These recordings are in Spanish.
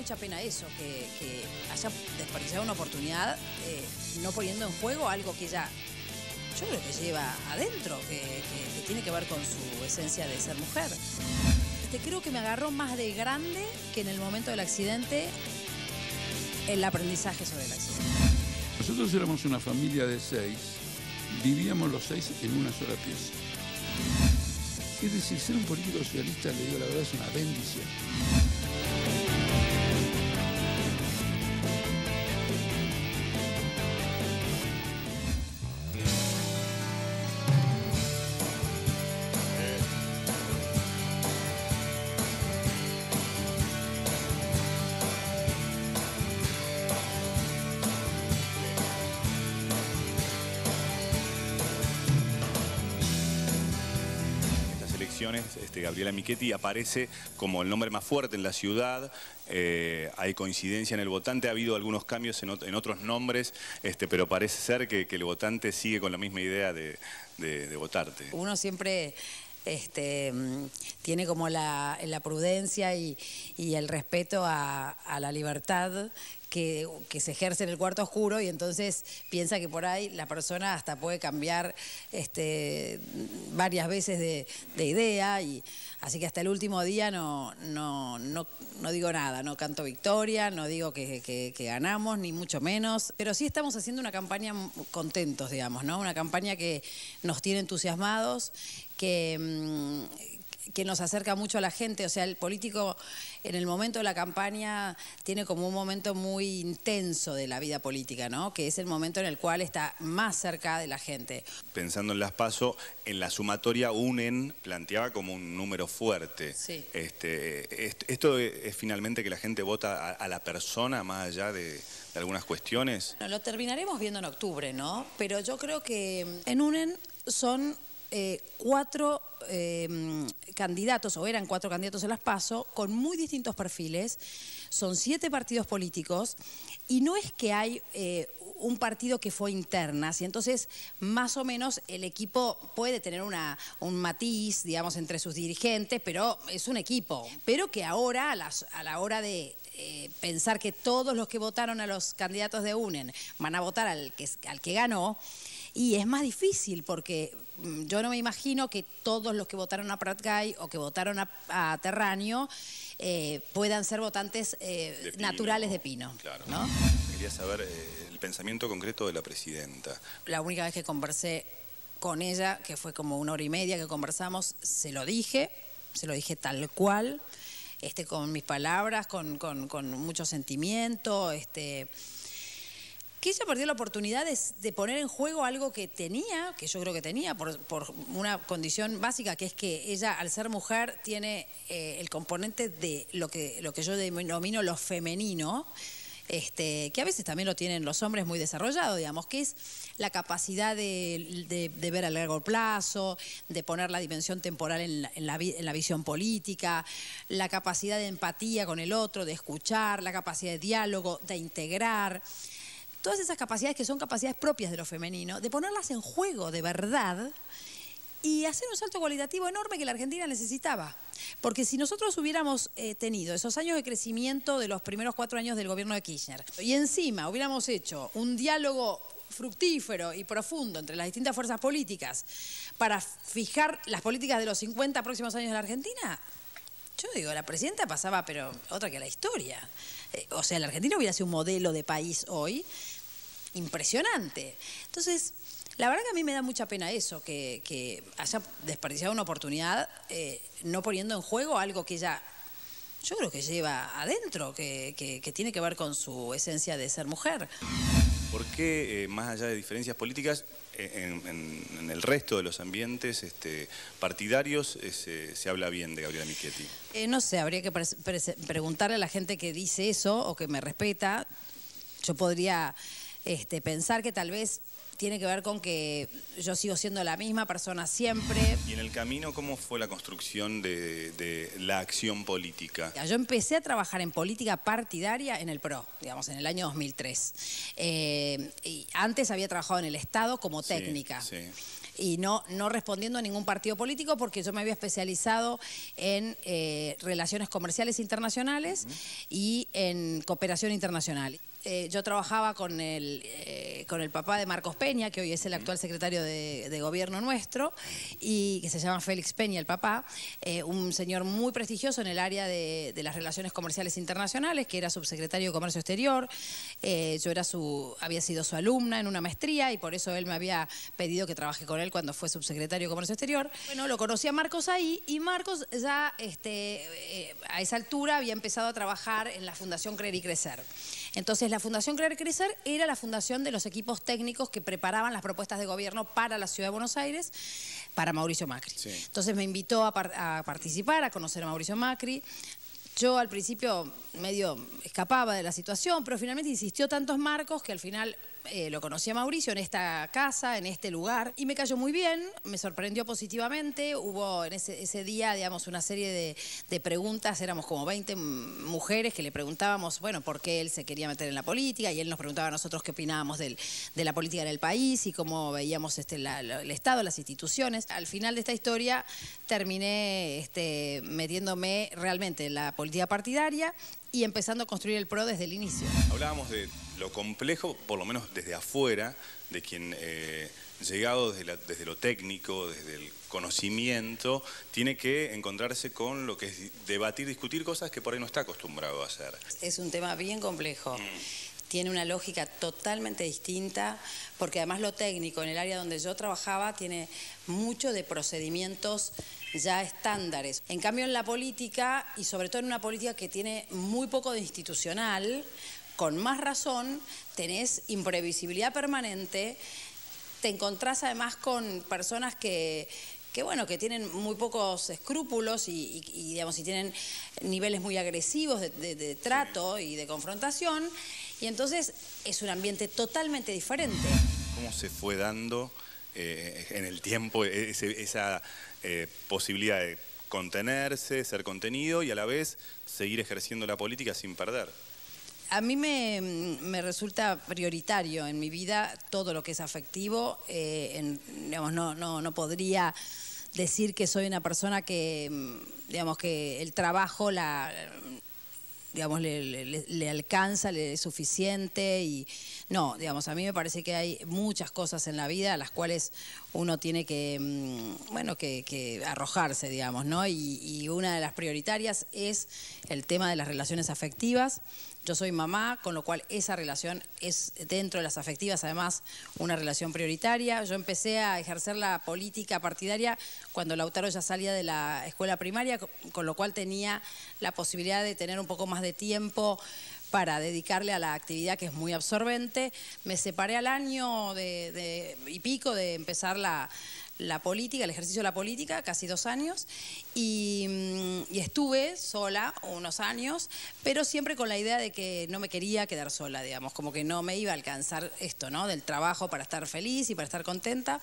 mucha pena eso, que haya desperdiciado una oportunidad no poniendo en juego algo que ella, yo creo que lleva adentro, que tiene que ver con su esencia de ser mujer. Creo que me agarró más de grande que en el momento del accidente el aprendizaje sobre el accidente. Nosotros éramos una familia de 6, vivíamos los 6 en una sola pieza. Es decir, ser un político socialista, le digo la verdad, es una bendición. Gabriela Michetti aparece como el nombre más fuerte en la ciudad. Hay coincidencia en el votante, ha habido algunos cambios en otros nombres, pero parece ser que el votante sigue con la misma idea de votarte. Uno siempre tiene como la prudencia y el respeto a la libertad que se ejerce en el cuarto oscuro, y entonces piensa que por ahí la persona hasta puede cambiar varias veces de idea, y así que hasta el último día no digo nada, no canto victoria, no digo que ganamos, ni mucho menos, pero sí estamos haciendo una campaña contentos, digamos, ¿no? Una campaña que nos tiene entusiasmados, que nos acerca mucho a la gente. O sea, el político en el momento de la campaña tiene como un momento muy intenso de la vida política, ¿no? Que es el momento en el cual está más cerca de la gente. Pensando en las PASO, en la sumatoria UNEN planteaba como un número fuerte. Sí. ¿Esto es finalmente que la gente vota a la persona más allá de algunas cuestiones? Bueno, lo terminaremos viendo en octubre, ¿no? Pero yo creo que en UNEN son 4 candidatos, o eran 4 candidatos en las PASO, con muy distintos perfiles. Son 7 partidos políticos, y no es que hay un partido que fue internas, y entonces más o menos el equipo puede tener un matiz, digamos, entre sus dirigentes, pero es un equipo. Pero que ahora, a la hora de pensar que todos los que votaron a los candidatos de UNEN van a votar al que ganó, y es más difícil, porque yo no me imagino que todos los que votaron a Pratgay o que votaron a Terráneo puedan ser votantes naturales de Pino. Claro. ¿No? Quería saber el pensamiento concreto de la presidenta. La única vez que conversé con ella, que fue como 1 hora y media que conversamos, se lo dije tal cual, con mis palabras, con mucho sentimiento, que ella perdió la oportunidad de poner en juego algo que tenía, que yo creo que tenía, por una condición básica, que es que ella, al ser mujer, tiene el componente de lo que yo denomino lo femenino, que a veces también lo tienen los hombres muy desarrollado, digamos, que es la capacidad de ver a largo plazo, de poner la dimensión temporal en la visión política, la capacidad de empatía con el otro, de escuchar, la capacidad de diálogo, de integrar. Todas esas capacidades que son capacidades propias de lo femenino, de ponerlas en juego de verdad y hacer un salto cualitativo enorme que la Argentina necesitaba. Porque si nosotros hubiéramos tenido esos años de crecimiento de los primeros 4 años del gobierno de Kirchner, y encima hubiéramos hecho un diálogo fructífero y profundo entre las distintas fuerzas políticas para fijar las políticas de los 50 próximos años de la Argentina, yo digo, la presidenta pasaba, pero otra que la historia. O sea, la Argentina hubiera sido un modelo de país hoy impresionante. Entonces, la verdad que a mí me da mucha pena eso, que haya desperdiciado una oportunidad no poniendo en juego algo que ella, yo creo que lleva adentro, que tiene que ver con su esencia de ser mujer. ¿Por qué, más allá de diferencias políticas, en el resto de los ambientes partidarios se habla bien de Gabriela Michetti? No sé, habría que preguntarle a la gente que dice eso o que me respeta. Yo podría pensar que tal vez tiene que ver con que yo sigo siendo la misma persona siempre. ¿Y en el camino cómo fue la construcción de la acción política? Yo empecé a trabajar en política partidaria en el PRO, digamos, en el año 2003. Y antes había trabajado en el Estado como técnica. Sí, sí. y no respondiendo a ningún partido político, porque yo me había especializado en relaciones comerciales internacionales y en cooperación internacional. Yo trabajaba con el papá de Marcos Peña, que hoy es el actual secretario de gobierno nuestro, y que se llama Félix Peña, el papá, un señor muy prestigioso en el área de las relaciones comerciales internacionales, que era subsecretario de Comercio Exterior. Yo había sido su alumna en una maestría y por eso él me había pedido que trabaje con él cuando fue subsecretario de Comercio Exterior. Bueno, lo conocí a Marcos ahí y Marcos ya a esa altura había empezado a trabajar en la Fundación Creer y Crecer. Entonces, la Fundación Creer y Crecer era la fundación de los equipos técnicos que preparaban las propuestas de gobierno para la Ciudad de Buenos Aires, para Mauricio Macri. Sí. Entonces me invitó a participar, a conocer a Mauricio Macri. Yo al principio medio escapaba de la situación, pero finalmente insistió tantos Marcos que al final lo conocí a Mauricio en esta casa, en este lugar, y me cayó muy bien, me sorprendió positivamente. Hubo en ese día, digamos, una serie de preguntas, éramos como 20 mujeres que le preguntábamos, bueno, por qué él se quería meter en la política, y él nos preguntaba a nosotros qué opinábamos de la política en el país y cómo veíamos el Estado, las instituciones. Al final de esta historia terminé metiéndome realmente en la política partidaria y empezando a construir el PRO desde el inicio. Hablábamos de lo complejo, por lo menos desde afuera, de quien llegado desde lo técnico, desde el conocimiento, tiene que encontrarse con lo que es debatir, discutir cosas que por ahí no está acostumbrado a hacer. Es un tema bien complejo. Tiene una lógica totalmente distinta, porque además lo técnico en el área donde yo trabajaba tiene mucho de procedimientos ya estándares. En cambio en la política, y sobre todo en una política que tiene muy poco de institucional, con más razón tenés imprevisibilidad permanente, te encontrás además con personas que tienen muy pocos escrúpulos y digamos, y tienen niveles muy agresivos de trato y de confrontación, y entonces es un ambiente totalmente diferente. ¿Cómo se fue dando en el tiempo esa posibilidad de contenerse, ser contenido y a la vez seguir ejerciendo la política sin perder? A mí me resulta prioritario en mi vida todo lo que es afectivo. Digamos, no podría decir que soy una persona que, digamos, que el trabajo digamos, le alcanza, le es suficiente. Y no, digamos, a mí me parece que hay muchas cosas en la vida a las cuales uno tiene que, que arrojarse, digamos, ¿no? Y una de las prioritarias es el tema de las relaciones afectivas. Yo soy mamá, con lo cual esa relación es, dentro de las afectivas, además, una relación prioritaria. Yo empecé a ejercer la política partidaria cuando Lautaro ya salía de la escuela primaria, con lo cual tenía la posibilidad de tener un poco más de tiempo para dedicarle a la actividad que es muy absorbente. Me separé al año y pico de empezar la política, el ejercicio de la política, casi 2 años, y estuve sola unos años, pero siempre con la idea de que no me quería quedar sola, digamos, como que no me iba a alcanzar esto, ¿no?, del trabajo para estar feliz y para estar contenta.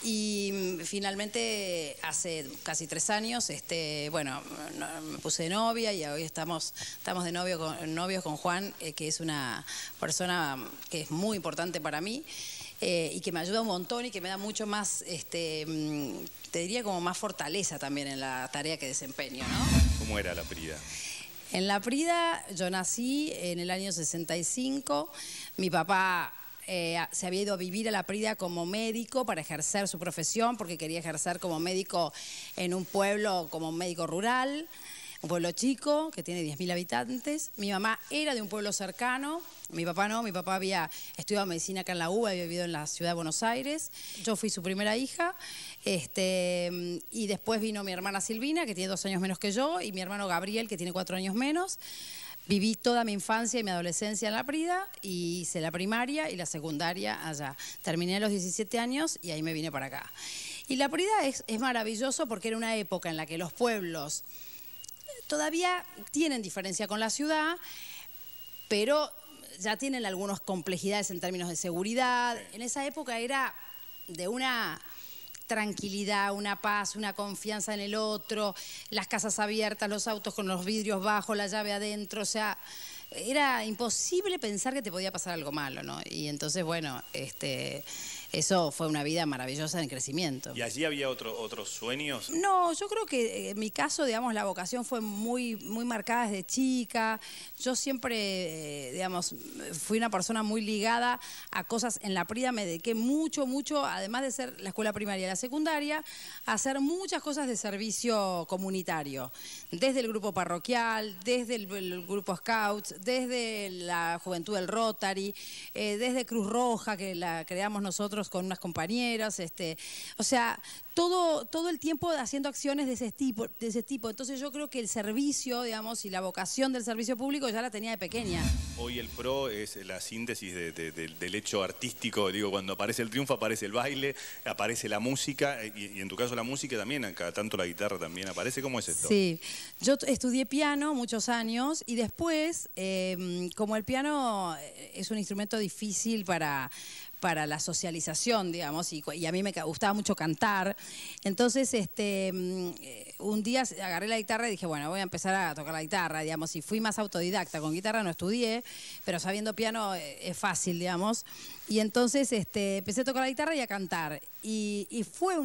Y finalmente hace casi 3 años, me puse de novia y hoy estamos de novios con Juan, que es una persona que es muy importante para mí. Y que me ayuda un montón y que me da mucho más, te diría como más fortaleza también en la tarea que desempeño, ¿no? ¿Cómo era la Prida? En la Prida yo nací en el año 65, mi papá se había ido a vivir a la Prida como médico para ejercer su profesión, porque quería ejercer como médico en un pueblo, como médico rural, un pueblo chico que tiene 10.000 habitantes. Mi mamá era de un pueblo cercano, mi papá no, mi papá había estudiado medicina acá en la UBA, había vivido en la ciudad de Buenos Aires. Yo fui su primera hija, y después vino mi hermana Silvina, que tiene 2 años menos que yo, y mi hermano Gabriel, que tiene 4 años menos. Viví toda mi infancia y mi adolescencia en la Prida y hice la primaria y la secundaria allá. Terminé a los 17 años y ahí me vine para acá. Y la Prida es maravilloso porque era una época en la que los pueblos todavía tienen diferencia con la ciudad, pero ya tienen algunas complejidades en términos de seguridad. En esa época era de una tranquilidad, una paz, una confianza en el otro, las casas abiertas, los autos con los vidrios bajos, la llave adentro, o sea, era imposible pensar que te podía pasar algo malo, ¿no? Y entonces, bueno, eso fue una vida maravillosa en crecimiento. ¿Y allí había otros sueños? No, yo creo que en mi caso, digamos, la vocación fue muy marcada desde chica. Yo siempre, digamos, fui una persona muy ligada a cosas. En la Prida me dediqué mucho, además de ser la escuela primaria y la secundaria, a hacer muchas cosas de servicio comunitario. Desde el grupo parroquial, desde el grupo Scouts, desde la Juventud del Rotary, desde Cruz Roja, que la creamos nosotros con unas compañeras, o sea, todo el tiempo haciendo acciones de ese tipo. Entonces yo creo que el servicio, digamos, y la vocación del servicio público ya la tenía de pequeña. Hoy el PRO es la síntesis del hecho artístico. Digo, cuando aparece el triunfo, aparece el baile, aparece la música, y en tu caso la música también, cada tanto la guitarra también aparece. ¿Cómo es esto? Sí, yo estudié piano muchos años y después, como el piano es un instrumento difícil para la socialización, digamos, y a mí me gustaba mucho cantar. Entonces, un día agarré la guitarra y dije, bueno, voy a empezar a tocar la guitarra, digamos, y fui más autodidacta. Con guitarra no estudié, pero sabiendo piano es fácil, digamos. Y entonces empecé a tocar la guitarra y a cantar. Y fue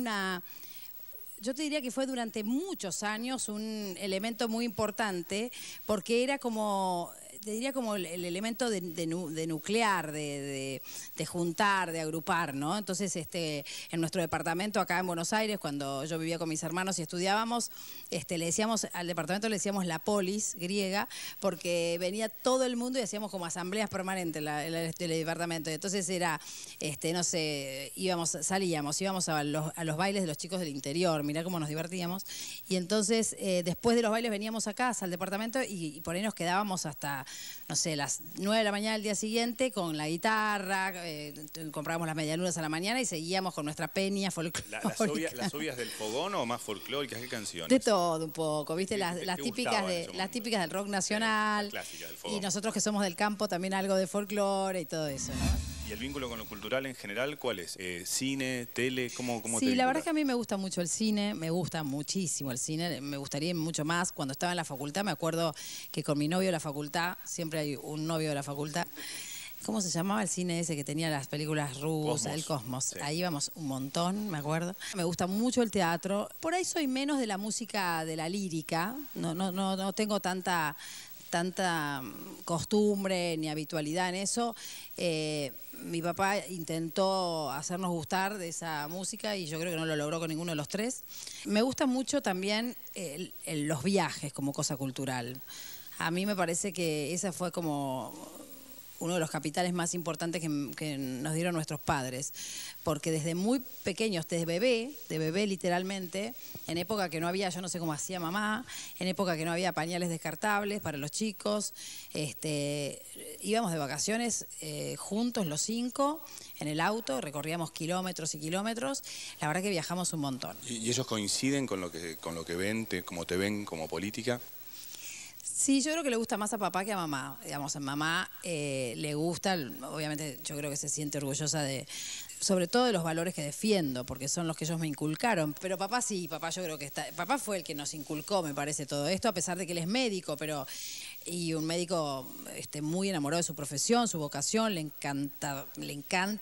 yo te diría que fue durante muchos años un elemento muy importante, porque era como, te diría como el elemento de nuclear, de juntar, de agrupar, ¿no? Entonces, en nuestro departamento acá en Buenos Aires, cuando yo vivía con mis hermanos y estudiábamos, le decíamos, al departamento le decíamos la polis griega, porque venía todo el mundo y hacíamos como asambleas permanentes en el departamento. Entonces era, no sé, salíamos, íbamos a los bailes de los chicos del interior, mirá cómo nos divertíamos. Y entonces, después de los bailes veníamos a casa, al departamento, y por ahí nos quedábamos hasta, no sé, las 9 de la mañana del día siguiente con la guitarra, comprábamos las medialunas a la mañana y seguíamos con nuestra peña folclórica. ¿Las obvias del fogón o más folclóricas? ¿Qué canciones? De todo un poco, ¿viste? ¿Qué Las típicas del rock nacional. Clásicas del fogón. Y nosotros que somos del campo también algo de folclore y todo eso, ¿no? ¿Y el vínculo con lo cultural en general cuál es? ¿Cine, tele? ¿Cómo te Sí, vinculas? la verdad es que a mí me gusta mucho el cine, me gusta muchísimo el cine, me gustaría mucho más. Cuando estaba en la facultad me acuerdo que con mi novio de la facultad, siempre hay un novio de la facultad, ¿cómo se llamaba el cine ese que tenía las películas rusas? El Cosmos. Sí. Ahí íbamos un montón, me acuerdo. Me gusta mucho el teatro. Por ahí soy menos de la música, de la lírica, no tengo tanta costumbre ni habitualidad en eso. Mi papá intentó hacernos gustar de esa música y yo creo que no lo logró con ninguno de los tres. Me gustan mucho también los viajes como cosa cultural. A mí me parece que esa fue como uno de los capitales más importantes que nos dieron nuestros padres, porque desde muy pequeños, desde bebé literalmente, en época que no había, yo no sé cómo hacía mamá, en época que no había pañales descartables para los chicos, íbamos de vacaciones juntos los 5 en el auto, recorríamos kilómetros y kilómetros, la verdad que viajamos un montón. ¿Y ellos coinciden con lo que ven, como te ven como política? Sí, yo creo que le gusta más a papá que a mamá. Digamos, a mamá le gusta, obviamente yo creo que se siente orgullosa sobre todo de los valores que defiendo, porque son los que ellos me inculcaron. Pero papá sí, papá yo creo que papá fue el que nos inculcó, me parece, todo esto, a pesar de que él es médico, y un médico muy enamorado de su profesión, su vocación, le encanta,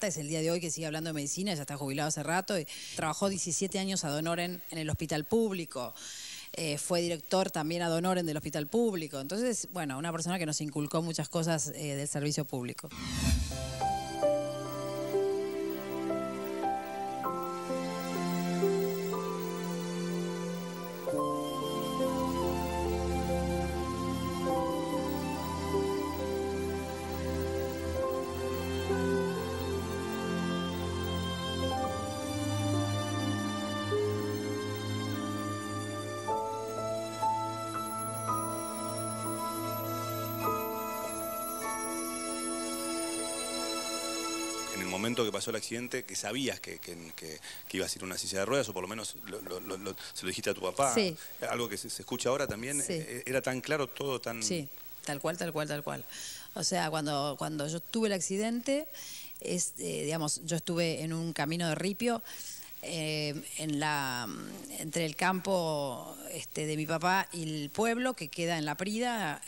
es el día de hoy que sigue hablando de medicina, ya está jubilado hace rato, y trabajó 17 años ad honorem en el hospital público. Fue director también ad honorem del hospital público. Entonces, bueno, una persona que nos inculcó muchas cosas del servicio público. En el momento que pasó el accidente, que sabías que ibas a ir a una silla de ruedas, o por lo menos se lo dijiste a tu papá. Sí. Algo que se escucha ahora también, sí. Era tan claro todo, tan... Sí, tal cual. O sea, cuando yo tuve el accidente, digamos, yo estuve en un camino de ripio, entre el campo de mi papá y el pueblo que queda en La Prida,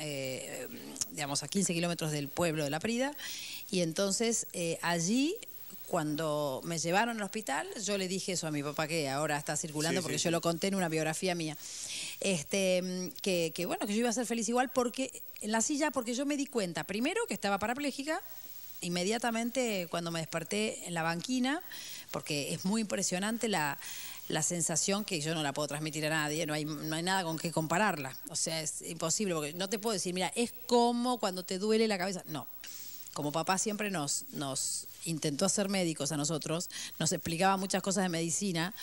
digamos a 15 kilómetros del pueblo de La Prida, y entonces allí cuando me llevaron al hospital, yo le dije eso a mi papá, que ahora está circulando, porque yo lo conté en una biografía mía, que bueno, que yo iba a ser feliz igual porque en la silla, porque yo me di cuenta, primero, que estaba parapléjica, inmediatamente cuando me desperté en la banquina, porque es muy impresionante la sensación, que yo no la puedo transmitir a nadie, no hay nada con qué compararla, o sea, es imposible, porque no te puedo decir, mira, es como cuando te duele la cabeza, no. Como papá siempre nos intentó hacer médicos a nosotros, nos explicaba muchas cosas de medicina,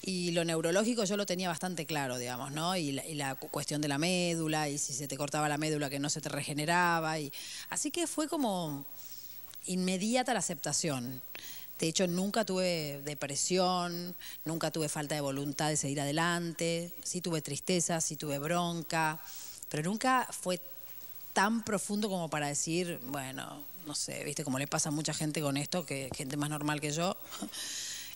y lo neurológico yo lo tenía bastante claro, digamos, ¿no? Y la cuestión de la médula, y si se te cortaba la médula que no se te regeneraba, así que fue como inmediata la aceptación. De hecho, nunca tuve depresión, nunca tuve falta de voluntad de seguir adelante, sí tuve tristeza, sí tuve bronca, pero nunca fue tan profundo como para decir, bueno, no sé, viste, como le pasa a mucha gente con esto, que gente más normal que yo.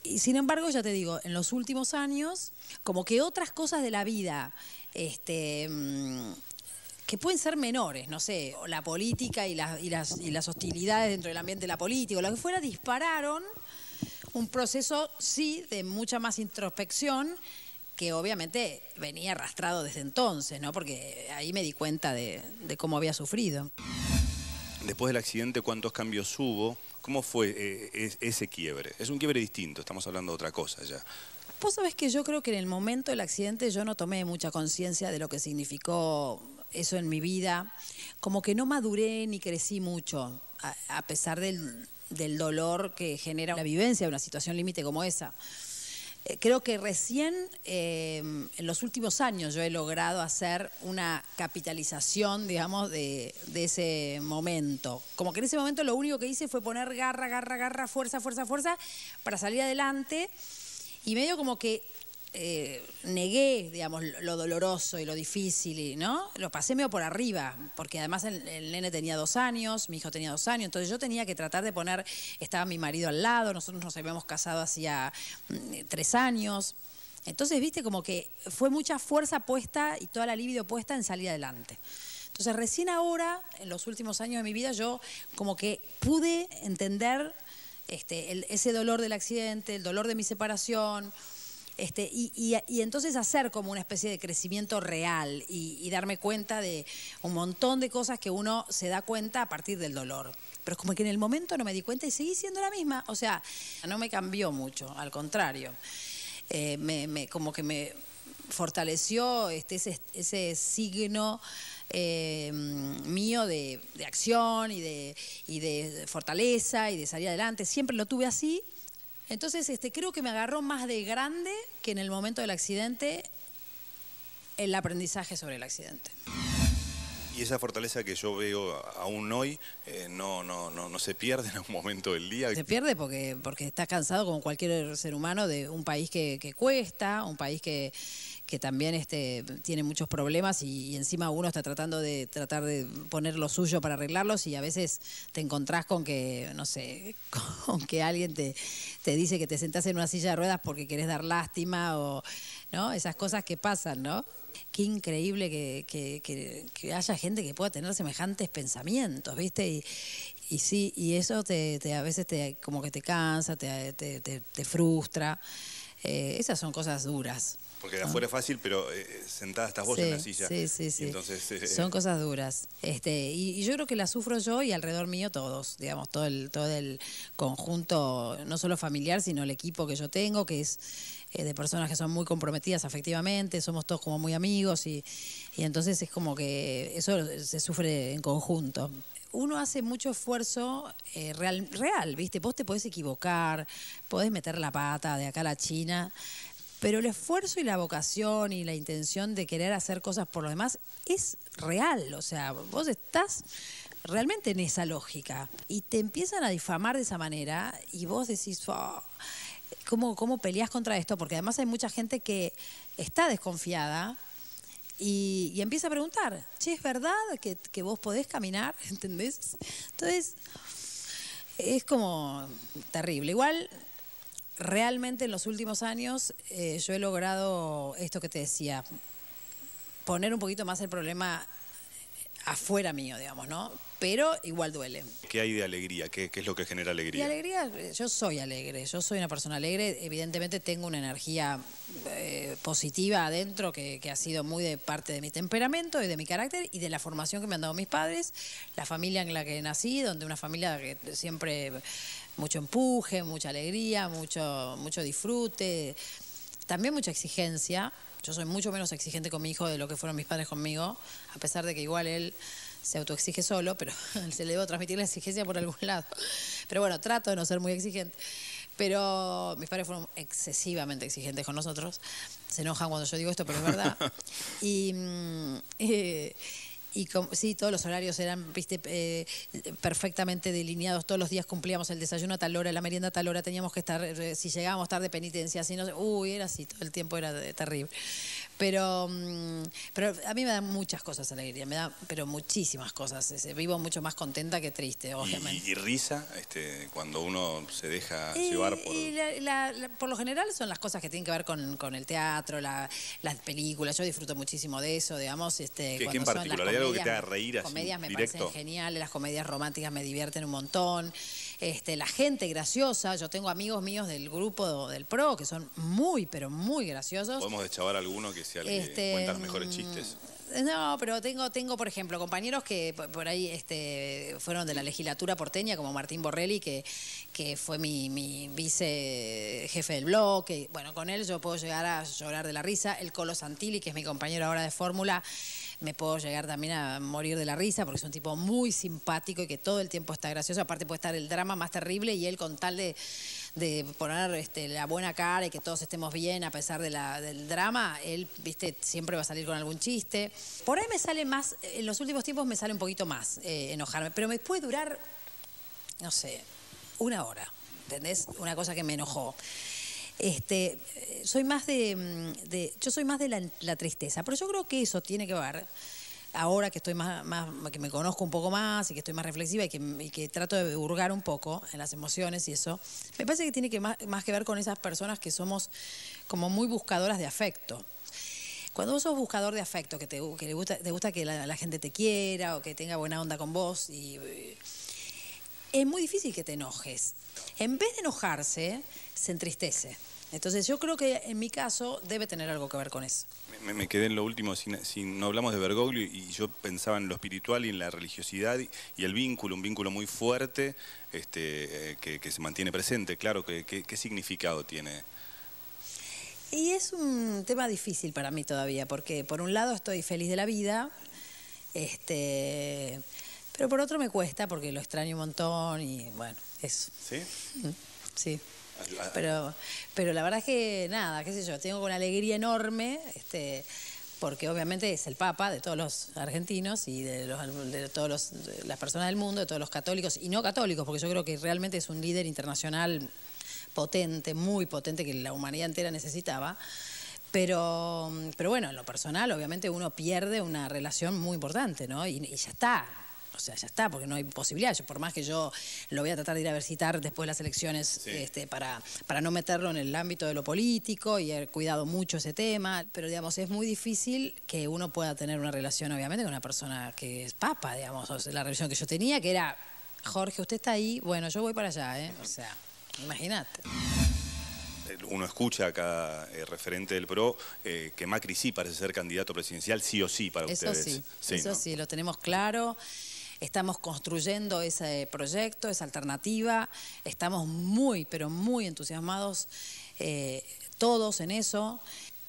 Y sin embargo, ya te digo, en los últimos años, como que otras cosas de la vida, que pueden ser menores, no sé, la política y las hostilidades dentro del ambiente de la política, o lo que fuera, dispararon un proceso, sí, de mucha más introspección, que obviamente venía arrastrado desde entonces, ¿no? Porque ahí me di cuenta de cómo había sufrido. Después del accidente, ¿cuántos cambios hubo? ¿Cómo fue ese quiebre? Es un quiebre distinto, estamos hablando de otra cosa ya. Vos sabés que yo creo que en el momento del accidente yo no tomé mucha conciencia de lo que significó eso en mi vida. Como que no maduré ni crecí mucho, a pesar del dolor que genera la vivencia de una situación límite como esa. Creo que recién en los últimos años yo he logrado hacer una capitalización, digamos, de ese momento. Como que en ese momento lo único que hice fue poner garra, fuerza, para salir adelante, y medio como que negué, digamos, lo doloroso y lo difícil, ¿no? Lo pasé medio por arriba, porque además el nene tenía 2 años, mi hijo tenía 2 años, entonces yo tenía que tratar de poner, estaba mi marido al lado, nosotros nos habíamos casado hacía 3 años, entonces, viste, como que fue mucha fuerza puesta y toda la libido puesta en salir adelante. Entonces, recién ahora, en los últimos años de mi vida, yo como que pude entender ese dolor del accidente, el dolor de mi separación, y entonces hacer como una especie de crecimiento real y darme cuenta de un montón de cosas que uno se da cuenta a partir del dolor. Pero es como que en el momento no me di cuenta y seguí siendo la misma. O sea, no me cambió mucho, al contrario. Como que me fortaleció ese signo mío de acción y de fortaleza y de salir adelante. Siempre lo tuve así. Entonces, creo que me agarró más de grande que en el momento del accidente el aprendizaje sobre el accidente. Y esa fortaleza que yo veo aún hoy, no se pierde en algún momento del día. Se pierde porque estás cansado, como cualquier ser humano, de un país que cuesta, un país que también tiene muchos problemas, y encima uno está tratando de poner lo suyo para arreglarlos, y a veces te encontrás con que, no sé, con que alguien te dice que te sentás en una silla de ruedas porque querés dar lástima, o ¿no? Esas cosas que pasan, ¿no? Qué increíble que haya gente que pueda tener semejantes pensamientos, ¿viste? Y sí, y eso a veces como que te cansa, te frustra. Esas son cosas duras. Porque de afuera es fácil, pero sentada estás vos en la silla. Sí. Entonces, son cosas duras. Y yo creo que las sufro yo y alrededor mío todos, digamos, todo el conjunto, no solo familiar, sino el equipo que yo tengo, que es de personas que son muy comprometidas afectivamente, somos todos como muy amigos, y entonces es como que eso se sufre en conjunto. Uno hace mucho esfuerzo real, ¿viste? Vos te podés equivocar, podés meter la pata de acá a la China, pero el esfuerzo y la vocación y la intención de querer hacer cosas por los demás es real. O sea, vos estás realmente en esa lógica y te empiezan a difamar de esa manera y vos decís, oh, ¿cómo peleás contra esto? Porque además hay mucha gente que está desconfiada y empieza a preguntar, che, ¿es verdad que vos podés caminar? ¿Entendés? Entonces, es como terrible. Igual, realmente en los últimos años yo he logrado esto que te decía, poner un poquito más el problema afuera mío, digamos, ¿no? Pero igual duele. ¿Qué hay de alegría? ¿Qué es lo que genera Y alegría? alegría, yo soy alegre, yo soy una persona alegre, evidentemente tengo una energía positiva adentro que ha sido muy de parte de mi temperamento y de mi carácter y de la formación que me han dado mis padres, la familia en la que nací, donde una familia que siempre mucho empuje, mucha alegría, mucho disfrute, también mucha exigencia. Yo soy mucho menos exigente con mi hijo de lo que fueron mis padres conmigo, a pesar de que igual él se autoexige solo, pero se le debo transmitir la exigencia por algún lado. Pero bueno, trato de no ser muy exigente. Pero mis padres fueron excesivamente exigentes con nosotros. Se enojan cuando yo digo esto, pero es verdad. Sí, todos los horarios eran, viste, perfectamente delineados. Todos los días cumplíamos el desayuno a tal hora, la merienda a tal hora. Teníamos que estar, si llegábamos tarde, penitencia. Si no, era así, todo el tiempo era terrible. Pero a mí me dan muchas cosas alegría, pero muchísimas cosas. Vivo mucho más contenta que triste, obviamente. ¿Y risa cuando uno se deja llevar por...? Por lo general son las cosas que tienen que ver con el teatro, las películas. Yo disfruto muchísimo de eso, digamos. ¿Qué en particular? ¿Hay algo que te haga reír así, comedias me directo? Parecen geniales, las comedias románticas me divierten un montón. La gente graciosa, yo tengo amigos míos del grupo del PRO que son muy, pero muy graciosos. ¿Podemos deschavar alguno que sea el que cuenta los mejores chistes? No, pero tengo, por ejemplo, compañeros que por ahí fueron de la legislatura porteña, como Martín Borrelli, que fue mi vice jefe del bloque. Bueno, con él yo puedo llegar a llorar de la risa. El Colo Santilli, que es mi compañero ahora de fórmula, me puedo llegar también a morir de la risa, porque es un tipo muy simpático y que todo el tiempo está gracioso. Aparte puede estar el drama más terrible y él con tal de poner la buena cara y que todos estemos bien a pesar del drama, él, viste, siempre va a salir con algún chiste. Por ahí me sale más, en los últimos tiempos me sale un poito más enojarme, pero me puede durar, no sé, una hora, ¿entendés? Una cosa que me enojó. Soy más yo soy más de la tristeza, pero yo creo que eso tiene que ver, ahora que estoy más que me conozco un poco más y que estoy más reflexiva y que trato de hurgar un poco en las emociones y eso, me parece que tiene más que ver con esas personas que somos como muy buscadoras de afecto. Cuando vos sos buscador de afecto, que te gusta que la gente te quiera o que tenga buena onda con vos, es muy difícil que te enojes. En vez de enojarse, se entristece. Entonces yo creo que en mi caso debe tener algo que ver con eso. Me quedé en lo último, no hablamos de Bergoglio y yo pensaba en lo espiritual y en la religiosidad y el vínculo, un vínculo muy fuerte que se mantiene presente. Claro, ¿qué significado tiene? Y es un tema difícil para mí todavía, porque por un lado estoy feliz de la vida, pero por otro me cuesta porque lo extraño un montón y bueno, eso. ¿Sí? Sí. Pero la verdad es que nada, qué sé yo, tengo una alegría enorme, porque obviamente es el Papa de todos los argentinos y de todas las personas del mundo, de todos los católicos y no católicos, porque yo creo que realmente es un líder internacional potente, muy potente, que la humanidad entera necesitaba. Pero bueno, en lo personal, obviamente uno pierde una relación muy importante, ¿no? Y ya está. O sea, ya está, porque no hay posibilidad. Por más que yo lo voy a tratar de ir a visitar después de las elecciones, sí, para no meterlo en el ámbito de lo político y he cuidado mucho ese tema. Pero, digamos, es muy difícil que uno pueda tener una relación, obviamente, con una persona que es papa, digamos. O sea, la relación que yo tenía, que era, Jorge, usted está ahí, bueno, yo voy para allá, ¿eh? O sea, imagínate. Uno escucha a cada referente del PRO que Macri sí parece ser candidato presidencial, sí o sí, para ustedes. Eso sí, lo tenemos claro. Estamos construyendo ese proyecto, esa alternativa. Estamos muy, pero muy entusiasmados todos en eso.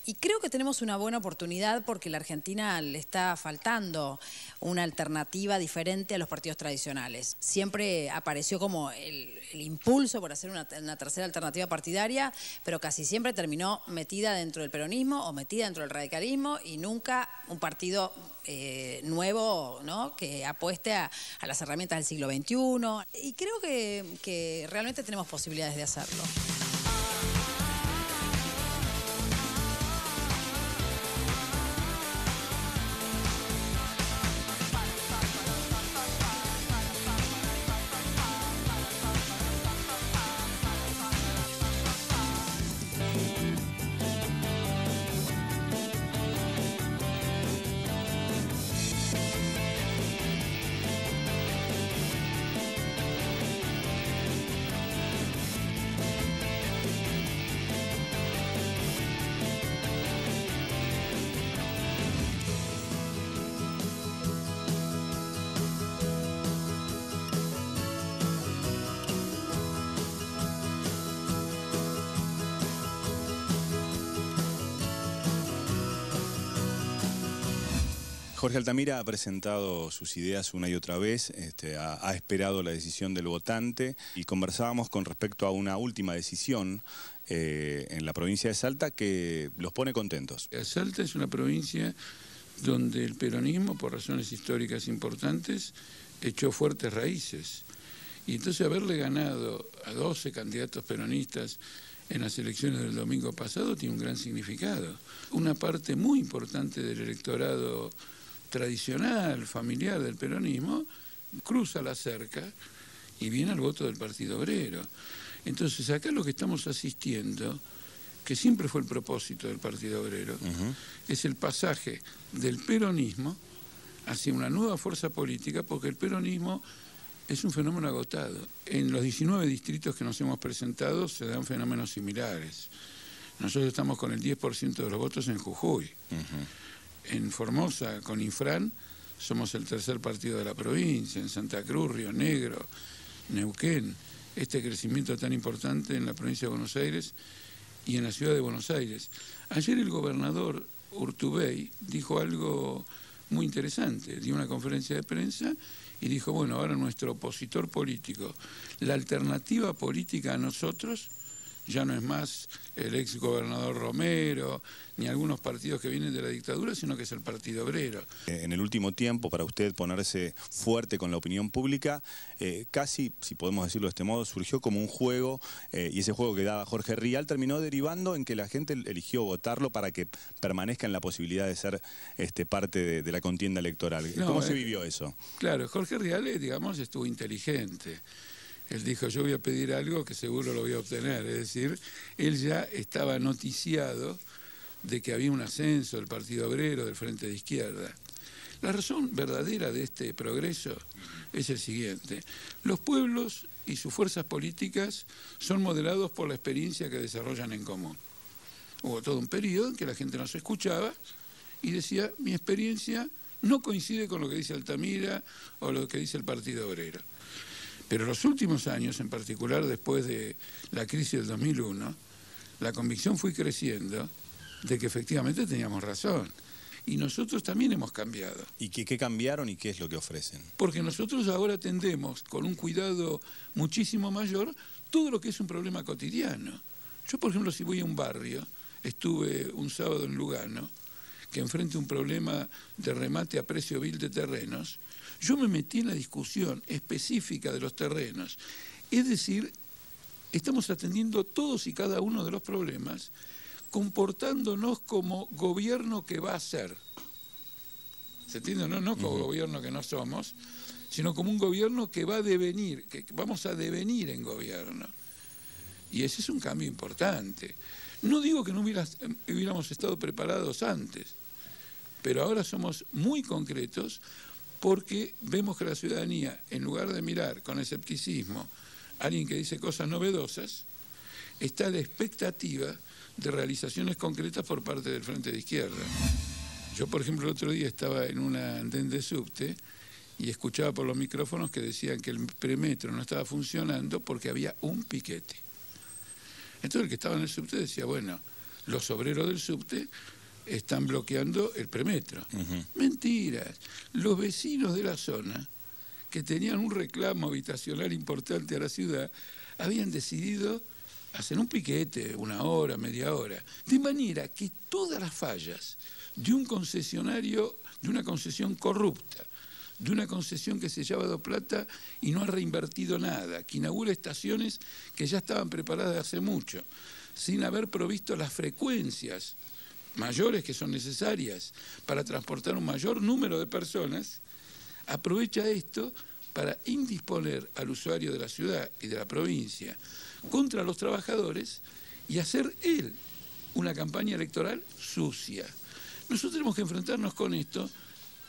Y creo que tenemos una buena oportunidad porque la Argentina le está faltando una alternativa diferente a los partidos tradicionales. Siempre apareció como el impulso por hacer una tercera alternativa partidaria, pero casi siempre terminó metida dentro del peronismo o metida dentro del radicalismo y nunca un partido nuevo, ¿no?, que apueste a las herramientas del siglo XXI. Y creo que realmente tenemos posibilidades de hacerlo. Jorge Altamira ha presentado sus ideas una y otra vez, ha esperado la decisión del votante y conversábamos con respecto a una última decisión en la provincia de Salta que los pone contentos. Salta es una provincia donde el peronismo, por razones históricas importantes, echó fuertes raíces. Y entonces haberle ganado a 12 candidatos peronistas en las elecciones del domingo pasado tiene un gran significado. Una parte muy importante del electorado tradicional, familiar del peronismo, cruza la cerca y viene al voto del Partido Obrero. Entonces acá lo que estamos asistiendo, que siempre fue el propósito del Partido Obrero, es el pasaje del peronismo hacia una nueva fuerza política, porque el peronismo es un fenómeno agotado. En los 19 distritos que nos hemos presentado se dan fenómenos similares. Nosotros estamos con el 10% de los votos en Jujuy. En Formosa, con Infran, somos el tercer partido de la provincia. En Santa Cruz, Río Negro, Neuquén. Este crecimiento tan importante en la provincia de Buenos Aires y en la ciudad de Buenos Aires. Ayer el gobernador Urtubey dijo algo muy interesante. Dio una conferencia de prensa y dijo, bueno, ahora nuestro opositor político, la alternativa política a nosotros ya no es más el ex gobernador Romero, ni algunos partidos que vienen de la dictadura, sino que es el Partido Obrero. En el último tiempo, para usted ponerse fuerte con la opinión pública, casi, si podemos decirlo de este modo, surgió como un juego, y ese juego que daba Jorge Rial terminó derivando en que la gente eligió votarlo para que permanezca en la posibilidad de ser parte de la contienda electoral. No, ¿cómo se vivió eso? Claro, Jorge Rial, digamos, estuvo inteligente. Él dijo, yo voy a pedir algo que seguro lo voy a obtener. Es decir, él ya estaba noticiado de que había un ascenso del Partido Obrero, del Frente de Izquierda. La razón verdadera de este progreso es el siguiente. Los pueblos y sus fuerzas políticas son modelados por la experiencia que desarrollan en común. Hubo todo un periodo en que la gente nos escuchaba y decía, mi experiencia no coincide con lo que dice Altamira o lo que dice el Partido Obrero. Pero en los últimos años, en particular después de la crisis del 2001, la convicción fue creciendo de que efectivamente teníamos razón. Y nosotros también hemos cambiado. ¿Y qué cambiaron y qué es lo que ofrecen? Porque nosotros ahora atendemos con un cuidado muchísimo mayor todo lo que es un problema cotidiano. Yo, por ejemplo, si voy a un barrio, estuve un sábado en Lugano, que enfrente un problema de remate a precio vil de terrenos, yo me metí en la discusión específica de los terrenos. Es decir, estamos atendiendo todos y cada uno de los problemas, comportándonos como gobierno que va a ser. ¿Se entiende? No como gobierno que no somos, sino como un gobierno que va a devenir, que vamos a devenir en gobierno. Y ese es un cambio importante. No digo que no hubiéramos estado preparados antes, pero ahora somos muy concretos porque vemos que la ciudadanía, en lugar de mirar con escepticismo a alguien que dice cosas novedosas, está a la expectativa de realizaciones concretas por parte del Frente de Izquierda. Yo, por ejemplo, el otro día estaba en una andén de subte y escuchaba por los micrófonos que decían que el premetro no estaba funcionando porque había un piquete. Entonces el que estaba en el subte decía, bueno, los obreros del subte están bloqueando el premetro. Mentiras. Los vecinos de la zona, que tenían un reclamo habitacional importante a la ciudad, habían decidido hacer un piquete, 1 hora, media hora, de manera que todas las fallas de un concesionario, de una concesión corrupta, de una concesión que se lleva de plata y no ha reinvertido nada, que inaugura estaciones que ya estaban preparadas hace mucho, sin haber provisto las frecuencias mayores que son necesarias para transportar un mayor número de personas, aprovecha esto para indisponer al usuario de la ciudad y de la provincia contra los trabajadores y hacer él una campaña electoral sucia. Nosotros tenemos que enfrentarnos con esto,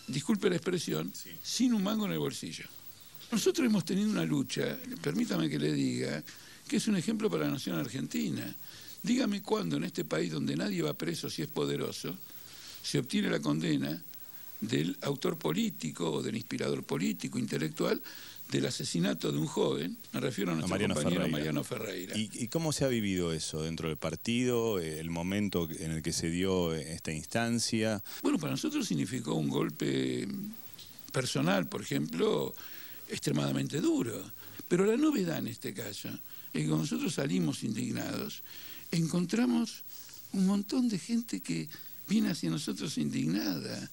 disculpe la expresión, sin un mango en el bolsillo. Nosotros hemos tenido una lucha, permítame que le diga, que es un ejemplo para la nación argentina. Dígame cuándo en este país donde nadie va preso si es poderoso, se obtiene la condena del autor político o del inspirador político, intelectual, del asesinato de un joven, me refiero a nuestro compañero Mariano Ferreira. ¿Y cómo se ha vivido eso dentro del partido, el momento en el que se dio esta instancia? Bueno, para nosotros significó un golpe personal, por ejemplo, extremadamente duro. Pero la novedad en este caso es que cuando nosotros salimos indignados, encontramos un montón de gente que viene hacia nosotros indignada.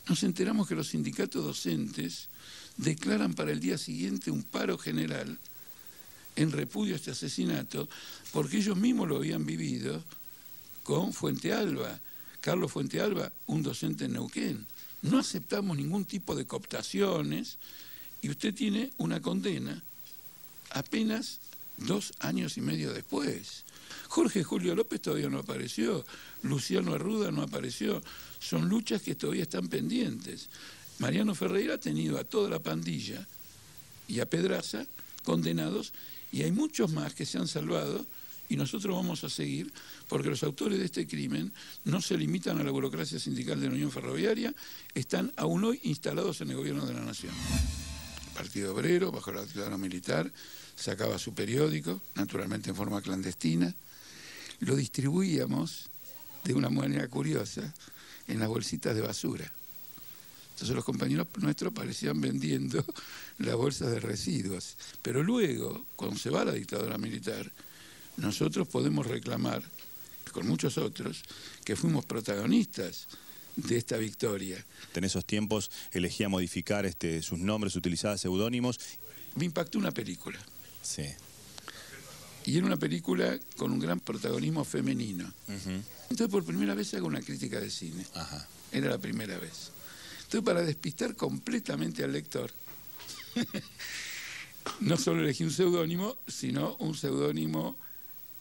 Nos enteramos que los sindicatos docentes declaran para el día siguiente un paro general en repudio a este asesinato, porque ellos mismos lo habían vivido con Fuente Alba, Carlos Fuente Alba, un docente en Neuquén. No aceptamos ningún tipo de cooptaciones y usted tiene una condena apenas 2 años y medio después. Jorge Julio López todavía no apareció, Luciano Arruda no apareció, son luchas que todavía están pendientes. Mariano Ferreira ha tenido a toda la pandilla y a Pedraza condenados y hay muchos más que se han salvado y nosotros vamos a seguir porque los autores de este crimen no se limitan a la burocracia sindical de la Unión Ferroviaria, están aún hoy instalados en el gobierno de la Nación. El Partido Obrero, bajo la dictadura militar, sacaba su periódico, naturalmente en forma clandestina, lo distribuíamos de una manera curiosa en las bolsitas de basura. Entonces los compañeros nuestros parecían vendiendo las bolsas de residuos. Pero luego, cuando se va la dictadura militar, nosotros podemos reclamar, con muchos otros, que fuimos protagonistas de esta victoria. En esos tiempos elegía modificar sus nombres, utilizaba seudónimos. Me impactó una película. Sí. Y era una película con un gran protagonismo femenino. Uh-huh. Entonces por primera vez hago una crítica de cine. Ajá. Era la primera vez. Entonces, para despistar completamente al lector, no solo elegí un seudónimo, sino un seudónimo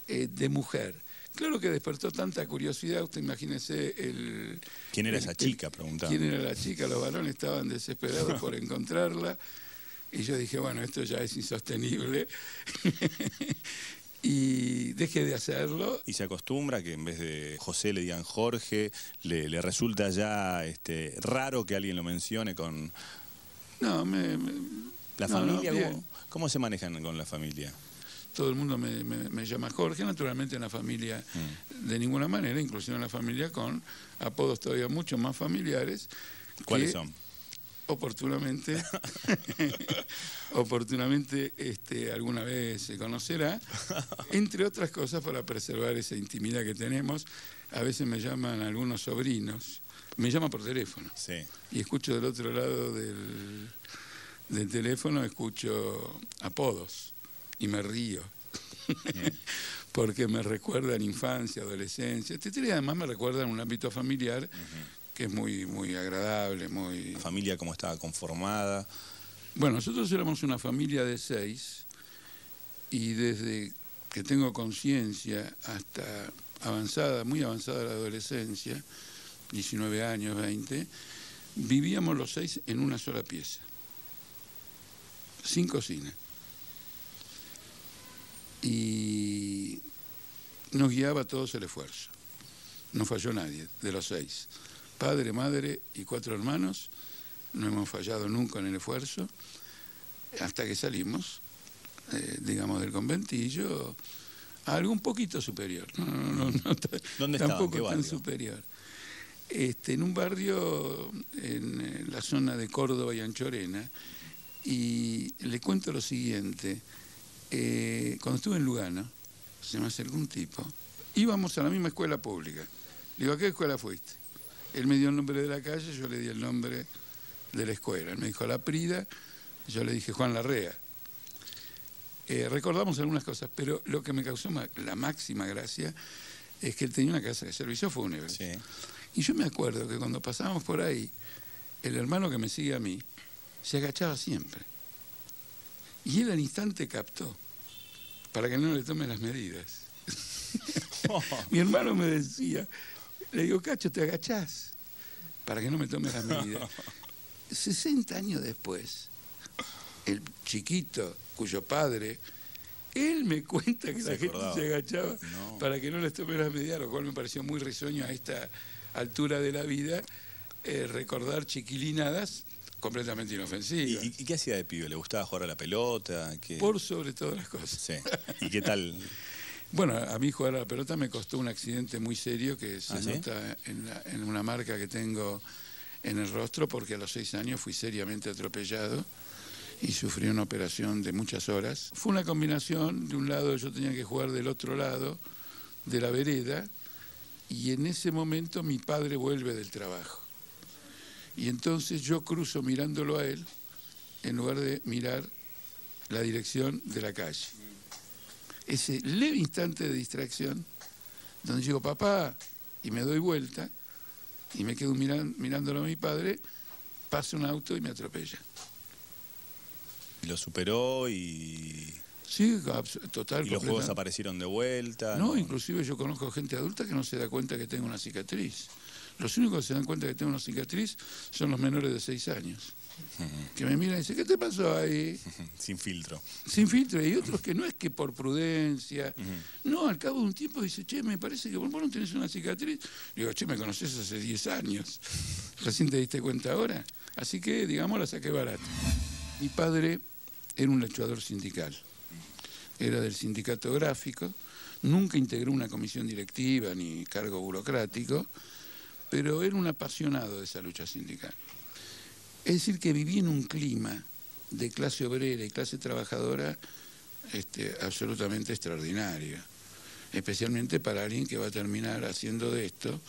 de mujer. Claro que despertó tanta curiosidad, usted imagínese el... ¿Quién era esa chica? Preguntaba. ¿Quién era la chica? Los varones estaban desesperados por encontrarla. Y yo dije, bueno, esto ya es insostenible. Y dejé de hacerlo. ¿Y se acostumbra que en vez de José le digan Jorge? ¿Le resulta ya raro que alguien lo mencione con...? No, ¿La familia? ¿Cómo se manejan con la familia? Todo el mundo me llama Jorge, naturalmente en la familia de ninguna manera, inclusive en la familia con apodos todavía mucho más familiares. ¿Cuáles son? Oportunamente alguna vez se conocerá, entre otras cosas para preservar esa intimidad que tenemos. A veces me llaman algunos sobrinos, me llaman por teléfono, sí. Y escucho del otro lado del teléfono, escucho apodos y me río. Porque me recuerdan infancia, adolescencia, etcétera, y además me recuerdan un ámbito familiar que es muy, muy agradable, muy... ¿La familia cómo estaba conformada? Bueno, nosotros éramos una familia de 6 y desde que tengo conciencia hasta avanzada, muy avanzada la adolescencia, 19 años, 20, vivíamos los 6 en una sola pieza, sin cocina. Y nos guiaba a todos el esfuerzo. No falló nadie, de los 6. Padre, madre y 4 hermanos, no hemos fallado nunca en el esfuerzo, hasta que salimos, digamos, del conventillo, a algo un poquito superior. ¿Dónde tampoco estaban? tan superior. En un barrio en la zona de Córdoba y Anchorena, y le cuento lo siguiente. Cuando estuve en Lugano, se me acercó un tipo, íbamos a la misma escuela pública. Le digo, ¿a qué escuela fuiste? Él me dio el nombre de la calle, yo le di el nombre de la escuela. Él me dijo La Prida, yo le dije Juan Larrea. Recordamos algunas cosas, pero lo que me causó la máxima gracia es que él tenía una casa de servicio fúnebre. Sí. Y yo me acuerdo que cuando pasábamos por ahí, el hermano que me sigue a mí se agachaba siempre. Y él al instante captó, para que no le tome las medidas. Mi hermano me decía, le digo, Cacho, ¿te agachás? Para que no me tome las medidas. 60 años después, el chiquito, cuyo padre, él me cuenta que la gente se agachaba para que no les tome las medidas, lo cual me pareció muy risueño a esta altura de la vida. recordar chiquilinadas completamente inofensivas. ¿Y qué hacía de pibe? ¿Le gustaba jugar a la pelota? Por sobre todas las cosas. Sí. ¿Y qué tal? Bueno, a mí jugar a la pelota me costó un accidente muy serio que se ¿sí? nota en una marca que tengo en el rostro, porque a los 6 años fui seriamente atropellado y sufrí una operación de muchas horas. Fue una combinación, de un lado yo tenía que jugar del otro lado de la vereda, y en ese momento mi padre vuelve del trabajo. Y entonces yo cruzo mirándolo a él, en lugar de mirar la dirección de la calle. Ese leve instante de distracción, donde digo, papá, y me doy vuelta, y me quedo mirándolo a mi padre, pasa un auto y me atropella. ¿Lo superó y...? Sí, total. ¿Y los juegos aparecieron de vuelta? No, inclusive yo conozco gente adulta que no se da cuenta que tengo una cicatriz. Los únicos que se dan cuenta que tengo una cicatriz son los menores de 6 años. Que me miran y dicen, ¿qué te pasó ahí? Sin filtro. Sin filtro. Y otros que no es que por prudencia. No, al cabo de un tiempo dice, che, me parece que vos no tenés una cicatriz. Digo, che, me conocés hace 10 años. Recién te diste cuenta ahora. Así que, digamos, la saqué barata. Mi padre era un luchador sindical. Era del sindicato gráfico. Nunca integró una comisión directiva ni cargo burocrático, pero era un apasionado de esa lucha sindical. Es decir, que viví en un clima de clase obrera y clase trabajadora absolutamente extraordinario, especialmente para alguien que va a terminar haciendo de esto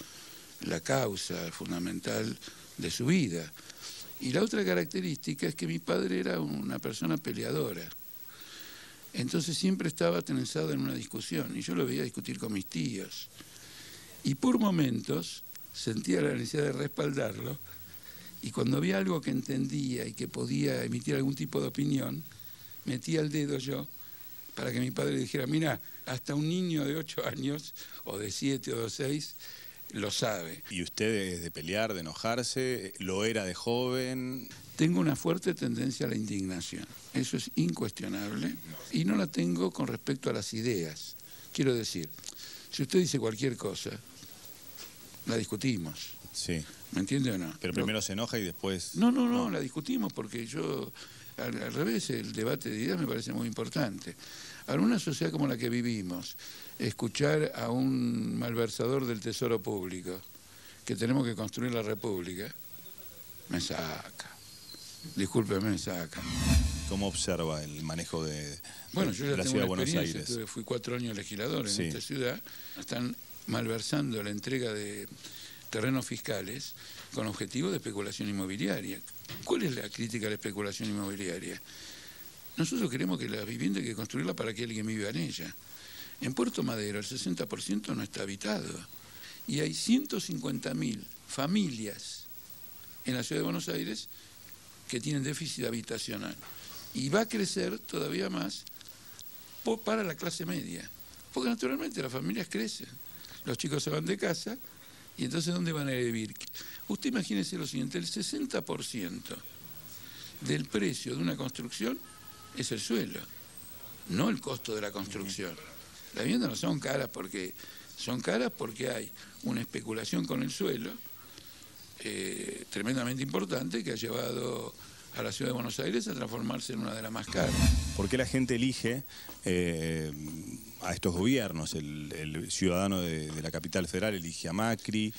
la causa fundamental de su vida. Y la otra característica es que mi padre era una persona peleadora. Entonces siempre estaba tensado en una discusión, y yo lo veía discutir con mis tíos. Y por momentos sentía la necesidad de respaldarlo, y cuando había algo que entendía y que podía emitir algún tipo de opinión, metía el dedo yo para que mi padre dijera, mira, hasta un niño de 8 años, o de 7 o de 6, lo sabe. ¿Y usted es de pelear, de enojarse? ¿Lo era de joven? Tengo una fuerte tendencia a la indignación, eso es incuestionable, y no la tengo con respecto a las ideas. Quiero decir, si usted dice cualquier cosa, la discutimos. Sí. ¿Me entiende o no? Pero primero se enoja y después... No, la discutimos porque yo, al revés, el debate de ideas me parece muy importante. Ahora, una sociedad como la que vivimos, escuchar a un malversador del tesoro público, que tenemos que construir la república, me saca. Discúlpeme, me saca. ¿Cómo observa el manejo de Bueno, yo ya la tengo ciudad de una Buenos experiencia, Aires? fui 4 años legislador en esta ciudad. Están malversando la entrega de terrenos fiscales con objetivo de especulación inmobiliaria. ¿Cuál es la crítica a la especulación inmobiliaria? Nosotros queremos que la vivienda hay que construirla para que alguien viva en ella. En Puerto Madero el 60% no está habitado y hay 150.000 familias en la ciudad de Buenos Aires que tienen déficit habitacional. Y va a crecer todavía más para la clase media. Porque naturalmente las familias crecen. Los chicos se van de casa y entonces ¿dónde van a vivir? Usted imagínese lo siguiente, el 60% del precio de una construcción es el suelo, no el costo de la construcción. Las viviendas no son caras porque hay una especulación con el suelo tremendamente importante que ha llevado a la ciudad de Buenos Aires a transformarse en una de las más caras. ¿Por qué la gente elige a estos gobiernos? El ciudadano de la capital federal elige a Macri,